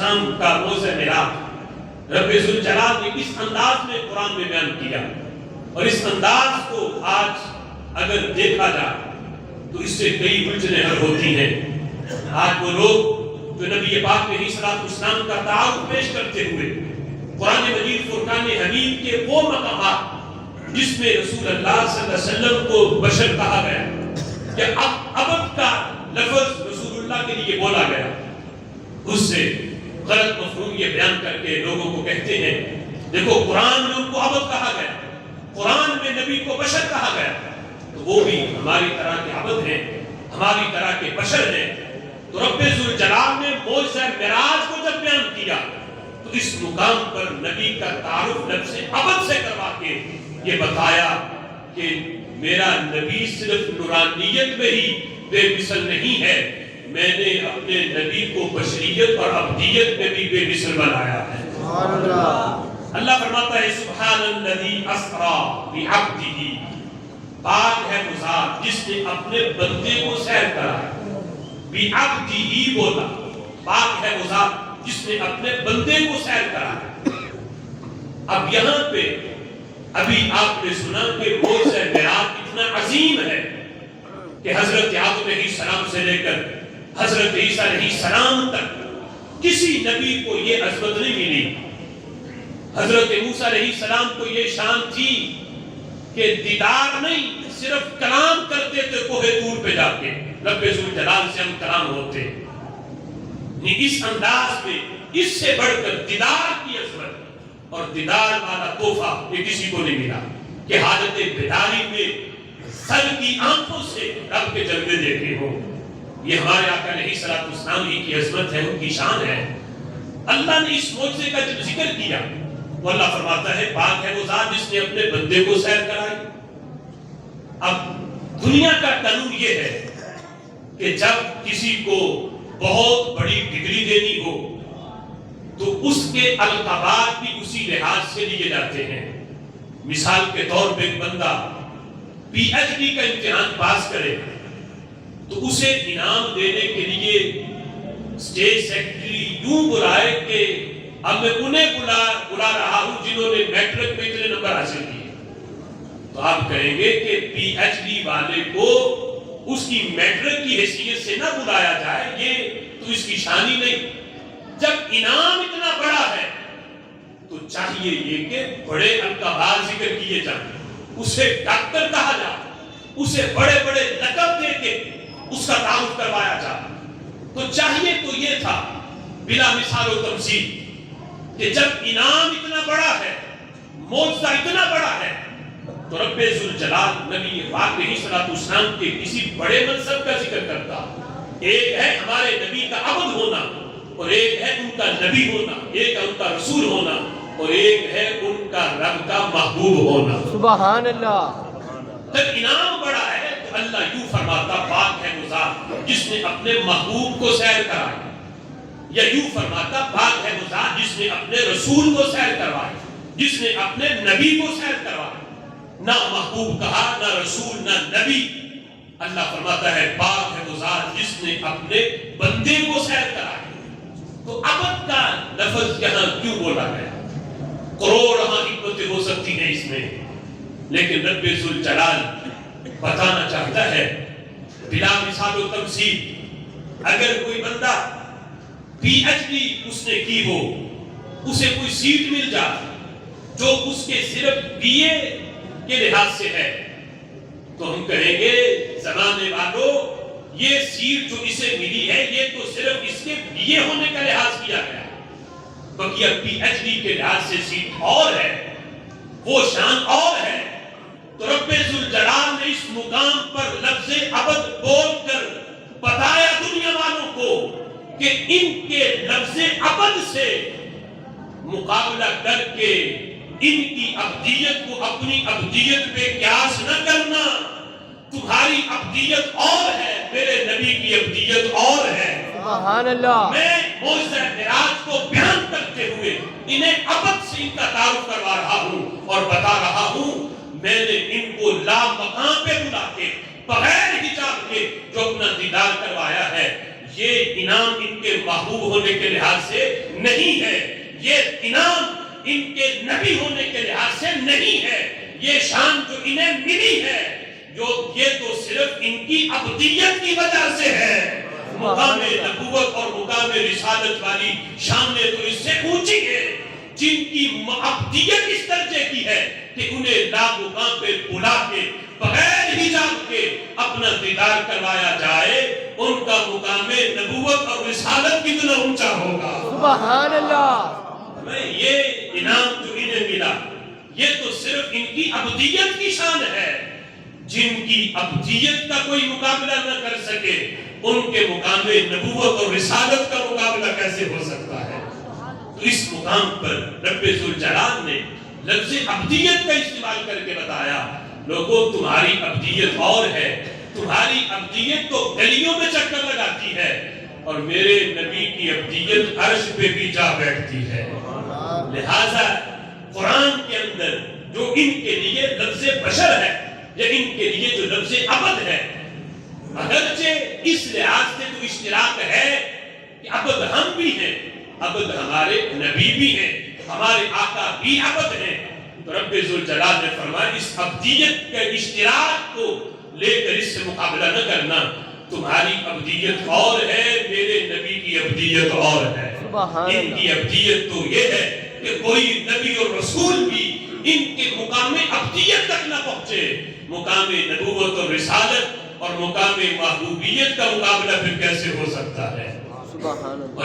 والسلام کا روز معراج رب ذوالجلال نے اس انداز میں قرآن میں بیان کیا، اور اس انداز کو آج اگر دیکھا جائے تو اس سے کئی الجھنیں حل ہوتی ہیں۔ آج وہ لوگ جو نبی پاک علیہ السلام کا تعارف پیش کرتے ہوئے قرآن مجید فرقان حمید کے وہ مقامات جس میں رسول اللہ صلی اللہ علیہ وسلم کو بشر کہا گیا کہ عبد کا لفظ رسول اللہ کے لیے بولا گیا، اس سے غلط مفہوم یہ بیان کر کے لوگوں کو کہتے ہیں دیکھو قرآن میں ان کو عبد کہا گیا، قرآن میں نبی کو بشر کہا گیا، تو وہ بھی ہماری طرح کے عبد ہیں، ہماری طرح کے بشر ہیں۔ تو رب ذوالجلال نے معجزہ معراج کو جب بیان کیا تو اس مقام پر نبی کا تعارف لفظ عبد سے کروا کے یہ بتایا کہ میرا نبی صرف نورانیت میں ہی بے مثل نہیں ہے، میں نے اپنے نبی کو بشریت اور عبدیت میں بھی بے مثل بنایا ہے۔ سبحان اللہ۔ اللہ فرماتا ہے سبحان الذی اسری بعبدہ، پاک ہے وہ ذات جس نے اپنے بندے کو سیر کرایا، بعبدہ بولا، پاک ہے وہ ذات جس نے اپنے بندے کو سیر کرایا۔ اب یہاں پہ ابھی آپ نے سنا کہ معجزہ معراج اتنا عظیم ہے کہ حضرت آدم علیہ السلام سے لے کر حضرت عیسیٰ علیہ السلام تک کسی نبی کو یہ عظمت نہیں ملی۔ حضرت موسیٰ علیہ السلام کو یہ شان تھی کہ دیدار نہیں، صرف کلام کرتے تھے کوہ طور پہ جا کے، رب ذوالجلال سے ہم کلام ہوتے۔ اس انداز میں اس سے بڑھ کر دیدار کی عظمت اور دیدار والا تحفہ یہ کسی کو نہیں ملا کہ حالت بیداری میں سر کی آنکھوں سے رب کے جلوے دیکھے ہوں۔ یہ ہمارے آقا علیہ السلام ہی کی عظمت ہے، ان کی شان ہے۔ اللہ نے اس معجزے کا جب ذکر کیا وہ اللہ فرماتا ہے پاک ہے وہ ذات جس نے اپنے بندے کو سیر کرائی۔ اب دنیا کا قانون یہ ہے کہ جب کسی کو بہت بڑی ڈگری دینی ہو تو اس کے القابات بھی اسی لحاظ سے لیے جاتے ہیں۔ مثال کے طور پہ ایک بندہ پی ایچ ڈی کا امتحان پاس کرے تو اسے انعام دینے کے لیے اسٹیٹ سیکرٹری یوں بلائے کہ اب میں انہیں بلا رہا ہوں جنہوں نے میٹرک میں اتنے نمبر حاصل کیے، تو آپ کہیں گے کہ پی ایچ ڈی والے کو اس کی میٹرک کی حیثیت سے نہ بلایا جائے، یہ تو اس کی شانی نہیں۔ جب انعام اتنا بڑا ہے تو چاہیے یہ کہ بڑے القابات ذکر کیے جائیں، اسے ڈاکٹر کہا جائے، اسے بڑے بڑے لقب دے کے اس کا تعارف کروایا جائے۔ تو چاہیے تو یہ تھا بلا مثال و تمثیل کہ جب انعام اتنا بڑا ہے، معجزہ اتنا بڑا ہے، تو رب ذوالجلال نبی پاک علیہ السلام کے کسی بڑے منصب کا ذکر کرتا۔ ایک ہے ہمارے نبی کا عبد ہونا، اور ایک ہے ان کا نبی ہونا، ایک ہے ان کا رسول ہونا، اور ایک ہے ان کا رب کا محبوب ہونا۔ سبحان اللہ۔ جب انعام بڑا ہے تو اللہ یوں فرماتا پاک ہے وہ ذات جس نے اپنے محبوب کو سیر کرایا، یا یوں فرماتا پاک ہے وہ ذات جس نے اپنے رسول کو سیر کروایا، جس نے اپنے نبی کو سیر کروایا۔ نہ محبوب کہا، نہ رسول، نہ نبی۔ اللہ فرماتا ہے پاک ہے وہ ذات جس نے اپنے بندے کو سیر کرایا۔ تو عبد کا لفظ یہاں کیوں بولا گیا؟ کروڑ حکمتیں ہو سکتی ہیں اس میں، لیکن رب ذوالجلال بتانا چاہتا ہے بلا مثال و تمثیل، اگر کوئی بندہ پی ایچ ڈی اس نے کی ہو، اسے کوئی سیٹ مل جائے جو اس کے صرف بی اے کے لحاظ سے ہے، تو ہم کہیں گے زمانے والوں یہ سیٹ جو اسے ملی ہے یہ تو صرف اس کے بی اے ہونے کا لحاظ کیا گیا، بقیہ پی ایچ ڈی کے لحاظ سے سیٹ اور ہے، وہ شان اور ہے۔ تو رب ذوالجلال نے اس مقام پر لفظ عبد بول کر بتایا دنیا والوں کو کہ ان کے لفظ عبد سے مقابلہ کر کے ان کی عبدیت کو اپنی عبدیت پہ قیاس نہ کرنا، تمہاری عبدیت اور ہے، میرے نبی کی عبدیت اور ہے۔ سبحان اللہ۔ میں معجزہ معراج کو بیان کرتے ہوئے انہیں عبد سے ان کا تعارف کروا رہا ہوں اور بتا رہا ہوں میں نے ان کو لا مقام پہ بلا کے بغیر حجاب کے جو اپنا دیدار کروایا ہے، یہ انعام ان کے محبوب ہونے کے لحاظ سے نہیں ہے، یہ انعام ان کے نبی ہونے کے لحاظ سے نہیں ہے، یہ شان جو انہیں ملی ہے جو یہ تو صرف ان کی عبدیت کی وجہ سے ہے۔ مقام نبوت اور مقام رسالت والی شانیں تو اس سے اونچی ہے، جن کی عبدیت اس درجے کی ہے کہ انہیں لامقام پہ بلا کے بغیر حجاب کے اپنا دیدار کروایا جائے، ان کا مقام نبوت اور رسالت کتنا اونچا ہوگا۔ سبحان اللہ۔ یہ انعام جو انہیں ملا یہ تو صرف ان کی عبدیت کی شان ہے، جن کی عبدیت کا کوئی مقابلہ نہ کر سکے ان کے مقام نبوت اور رسالت کا مقابلہ کیسے ہو سکتا ہے؟ تو اس مقام پر رب ذوالجلال نے لفظ عبدیت کا استعمال کر کے بتایا، لوگوں تمہاری عبدیت اور ہے، تمہاری عبدیت تو گلیوں میں چکر لگاتی ہے، اور میرے نبی کی عبدیت عرش پہ بھی جا بیٹھتی ہے۔ لہذا قرآن کے اندر جو ان کے لیے لفظ بشر ہے یا ان کے لیے جو لفظ عبد ہے، اگرچہ اس لحاظ سے تو اشتراک ہے کہ عبد ہم بھی ہیں، عبد ہمارے نبی بھی ہیں، ہمارے آقا بھی عبد ہیں، تو رب ذوالجلال نے فرمایا اس عبدیت کے اشتراک کو لے کر اس سے مقابلہ نہ کرنا، تمہاری عبدیت اور ہے، میرے نبی کی عبدیت اور ہے۔ ان کی عبدیت تو یہ ہے کہ کوئی نبی اور رسول بھی ان کے مقام عبدیت تک نہ پہنچے، مقام نبوت اور رسالت اور مقام محبوبیت کا مقابلہ پھر کیسے ہو سکتا ہے؟ سبحان اللہ۔